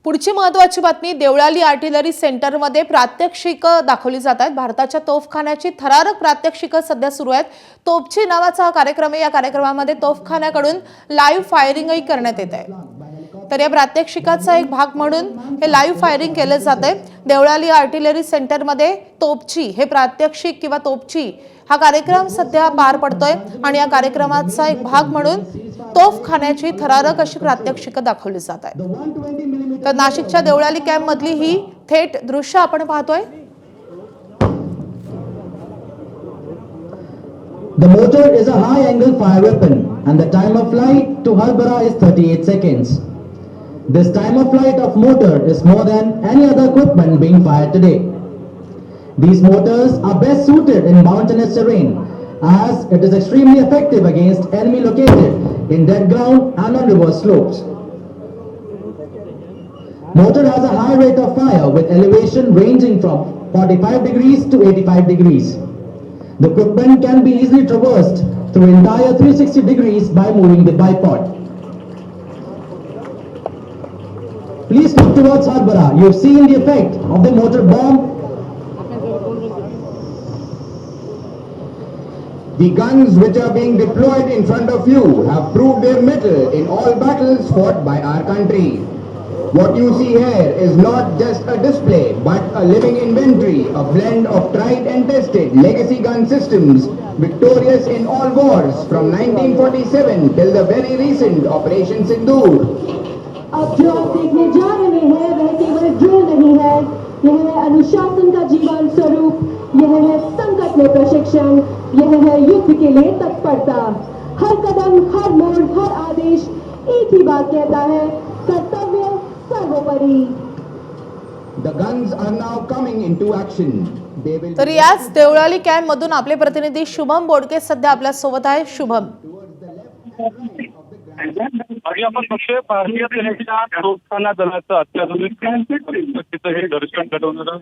पुढची महत्त्वाची बातमी, देवळाली आर्टिलरी सेंटरमध्ये प्रात्यक्षिक दाखवली जात आहेत। भारताच्या तोफखान्याची थरारक प्रात्यक्षिक सध्या सुरू आहेत। तोपची नावाचा हा कार्यक्रम आहे। या कार्यक्रमामध्ये तोफखान्याकडून लाईव्ह फायरिंगही करण्यात येत आहे। तर या प्रात्यक्षिकाचा एक भाग म्हणून हे लाईव्ह फायरिंग केले जाते। देवळाली आर्टिलरी सेंटरमध्ये तोपची हे प्रात्यक्षिक किंवा तोपची हा कार्यक्रम सध्या पार पडतोय आणि या कार्यक्रमाचा एक भाग म्हणून तोफखान्याची थरारक अशी प्रात्यक्षिक दाखवली जात आहेत। तर नाशिकच्या देवळाली कॅम्प मधली ही थेट दृश्य आपण पाहतोय। The motor is a high-angle fire weapon, and the time of flight to Harbara is 38 seconds. This time of flight of motor is more than any other equipment being fired today. These motors are best suited in mountainous terrain, as it is extremely effective against enemy located in dead ground and on reverse slopes. Motor has a high rate of fire with elevation ranging from 45 degrees to 85 degrees. The equipment can be easily traversed through entire 360 degrees by moving the bipod. Please look towards Harbara. You have seen the effect of the motor bomb. The guns which are being deployed in front of you have proved their mettle in all battles fought by our country. What you see here is not just a display, but a living inventory, a blend of tried and tested legacy gun systems, victorious in all wars from 1947 till the very recent Operation Sindoor. अब जो आप देखने जा रहे हैं वह केवल drill नहीं है, यह है अनुशासन का जीवन स्वरूप, यह है संकट में प्रशिक्षण, यह है युद्ध के लिए तत्परता। हर कदम, हर मोड़, हर आदेश एक ही बात कहता है, कर्तव्य सर्वोपरि। The guns are now coming into action. They will. तर याच देवळाली कॅम्प मधून आपले प्रतिनिधी शुभम बोडके सध्या आपल्या सोबत आहे। शुभम, आणि आपण बघतोय भारतीय सेनेच्या तोफखाना दलाचं अत्याधुनिक हे दर्शन घडवणारं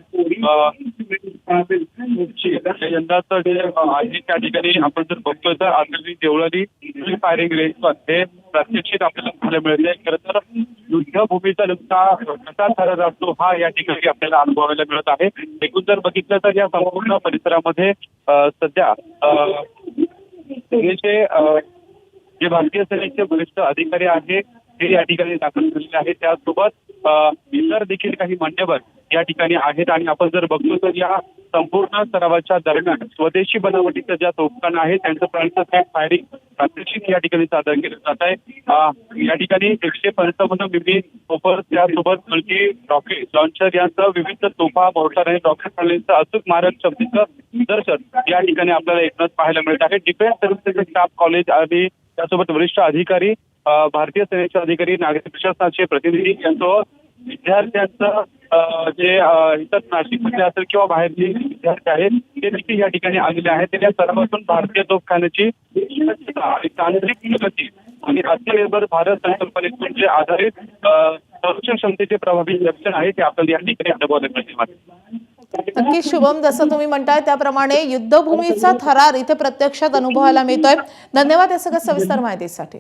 यंदाचं जे आहे त्या ठिकाणी आपण जर बघतोय तर आर्टिलरी देवळाली फायरिंग रेंज हे प्रात्यक्षिक आपल्याला पाहायला मिळते। खरं तर युद्धभूमीचा नेमका कसा थरार असतो हा या ठिकाणी आपल्याला अनुभवायला मिळत आहे। एकूण जर बघितलं तर या संपूर्ण परिसरामध्ये सध्या जे भारतीय सेनेचे वरिष्ठ अधिकारी आहेत ते या ठिकाणी दाखल झालेले आहेत। त्यासोबत इतर देखील काही मान्यवर या ठिकाणी आहेत आणि आपण जर बघतो तर या संपूर्ण सरावाच्या दरम्यान स्वदेशी बनावटीचं ज्या तोफखाना आहे त्यांचं प्राणचं फायरिंग प्रात्यक्षिक या ठिकाणी सादर केलं जात आहे। या ठिकाणी 155 मिमी तोफर त्यासोबत मल्टी रॉकेट लॉन्चर यांसह विविध तोफा, मोर्टार आणि रॉकेट प्रणालींचं अचूक मारक क्षमतेचं निदर्शन या ठिकाणी आपल्याला एकच पाहायला मिळत आहे। डिफेन्स सर्व्हिसेस स्टाफ कॉलेज आणि त्यासोबत वरिष्ठ अधिकारी, भारतीय सेनेचे अधिकारी, नागरी प्रशासनाचे प्रतिनिधी यांसह विद्यार्थ्यांचं जे इतर नाशिकमध्ये असेल किंवा बाहेरचे विद्यार्थी आहेत ते देखील या ठिकाणी आलेले आहेत। त्या सर्वातून भारतीय तोफखान्याची आणि तांत्रिक प्रगती आणि आत्मनिर्भर भारत संकल्पनेतून जे आधारित संरक्षण क्षमतेचे प्रभावी रक्षण आहे ते आपल्याला या ठिकाणी अनुभवायला मिळते। नक्की शुभम, जसं तुम्ही म्हणताय त्याप्रमाणे युद्धभूमीचा थरार इथे प्रत्यक्षात अनुभवायला मिळतोय। धन्यवाद या सगळ्या सविस्तर माहितीसाठी।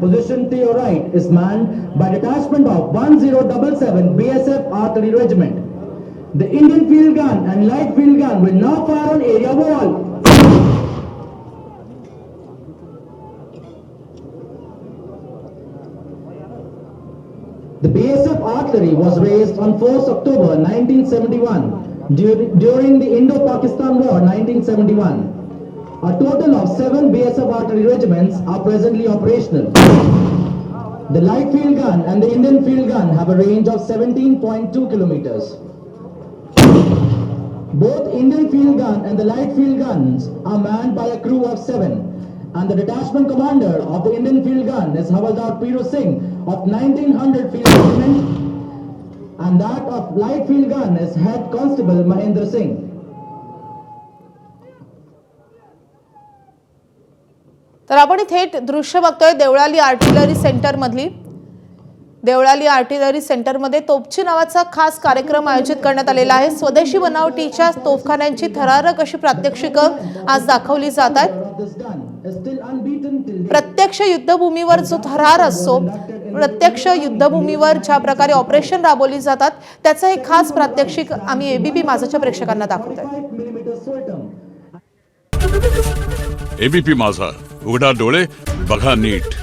Position to your right is manned by detachment of 1077 BSF Artillery Regiment. The Indian field gun and light field gun will now fire on area wall. The BSF artillery was raised on 4th October 1971 during the Indo-Pakistan War 1971. A total of 7 BSF artillery regiments are presently operational. The light field gun and the Indian field gun have a range of 17.2 kilometers. Both Indian field gun and the light field guns are manned by a crew of 7, and the detachment commander of the Indian field gun is Havaldar Piru Singh of 1900 Field Regiment, and that of light field gun is Head Constable Mahendra Singh. तर आपण थेट दृश्य बघतोय Deolali artillery centre मधली। Deolali artillery सेंटरमध्ये तोपची नावाचा खास कार्यक्रम आयोजित करण्यात आलेला आहे। स्वदेशी बनावटीच्या तोफखान्यांची थरारक अशी प्रात्यक्षिक आज दाखवली जात आहेत। प्रत्यक्ष युद्धभूमीवर जो थरार असतो प्रत्यक्ष युद्धभूमीवर ज्या प्रकारे ऑपरेशन राबवली जातात त्याचं एक खास प्रात्यक्षिक आम्ही एबीपी माझाच्या प्रेक्षकांना दाखवत आहे. एबीपी माझा, उघडा डोळे बघा नीट.